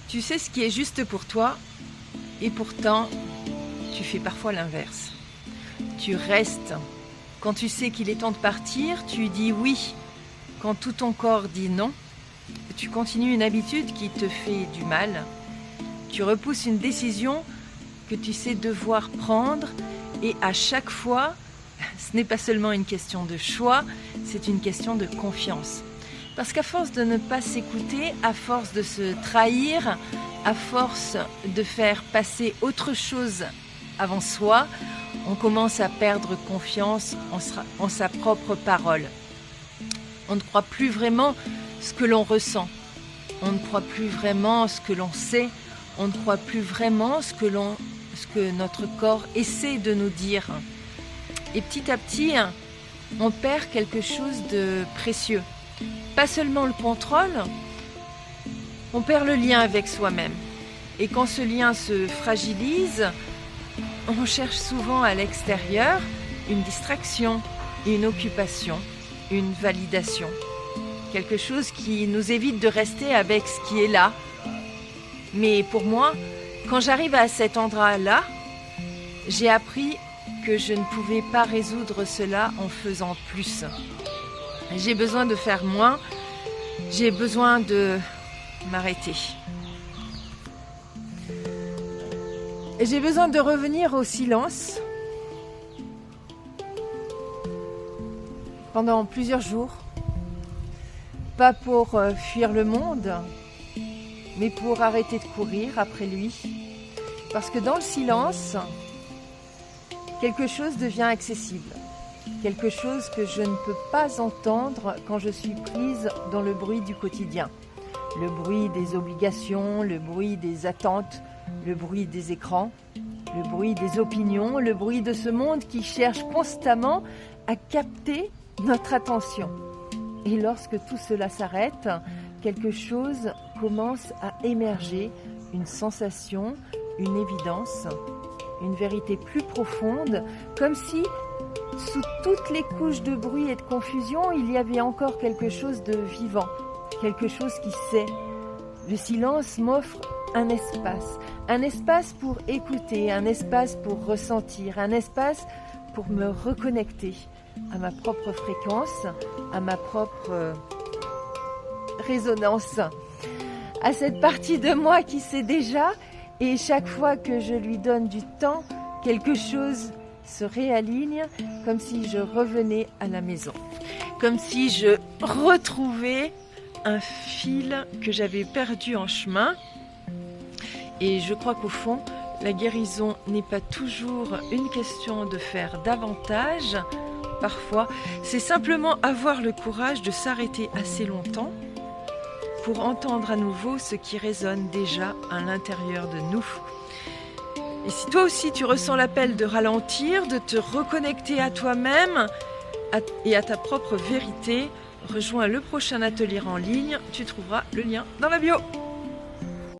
Tu sais ce qui est juste pour toi et pourtant, tu fais parfois l'inverse. Tu restes. Quand tu sais qu'il est temps de partir, tu dis oui. Quand tout ton corps dit non, tu continues une habitude qui te fait du mal. Tu repousses une décision que tu sais devoir prendre et à chaque fois, ce n'est pas seulement une question de choix, c'est une question de confiance. Parce qu'à force de ne pas s'écouter, à force de se trahir, à force de faire passer autre chose avant soi, on commence à perdre confiance en sa propre parole. On ne croit plus vraiment ce que l'on ressent. On ne croit plus vraiment ce que l'on sait. On ne croit plus vraiment ce que notre corps essaie de nous dire. Et petit à petit, on perd quelque chose de précieux. Pas seulement le contrôle, on perd le lien avec soi-même. Et quand ce lien se fragilise, on cherche souvent à l'extérieur une distraction, une occupation, une validation. Quelque chose qui nous évite de rester avec ce qui est là. Mais pour moi, quand j'arrive à cet endroit-là, j'ai appris que je ne pouvais pas résoudre cela en faisant plus. J'ai besoin de faire moins, j'ai besoin de m'arrêter. Et j'ai besoin de revenir au silence pendant plusieurs jours. Pas pour fuir le monde, mais pour arrêter de courir après lui. Parce que dans le silence, quelque chose devient accessible. Quelque chose que je ne peux pas entendre quand je suis prise dans le bruit du quotidien. Le bruit des obligations, le bruit des attentes, le bruit des écrans, le bruit des opinions, le bruit de ce monde qui cherche constamment à capter notre attention. Et lorsque tout cela s'arrête, quelque chose commence à émerger, une sensation, une évidence, une vérité plus profonde, comme si sous toutes les couches de bruit et de confusion, il y avait encore quelque chose de vivant, quelque chose qui sait. Le silence m'offre un espace pour écouter, un espace pour ressentir, un espace pour me reconnecter à ma propre fréquence, à ma propre résonance, à cette partie de moi qui sait déjà, et chaque fois que je lui donne du temps, quelque chose se réaligne, comme si je revenais à la maison, comme si je retrouvais un fil que j'avais perdu en chemin. Et je crois qu'au fond, la guérison n'est pas toujours une question de faire davantage. Parfois, c'est simplement avoir le courage de s'arrêter assez longtemps pour entendre à nouveau ce qui résonne déjà à l'intérieur de nous. Et si toi aussi tu ressens l'appel de ralentir, de te reconnecter à toi-même et à ta propre vérité, rejoins le prochain atelier en ligne, tu trouveras le lien dans la bio.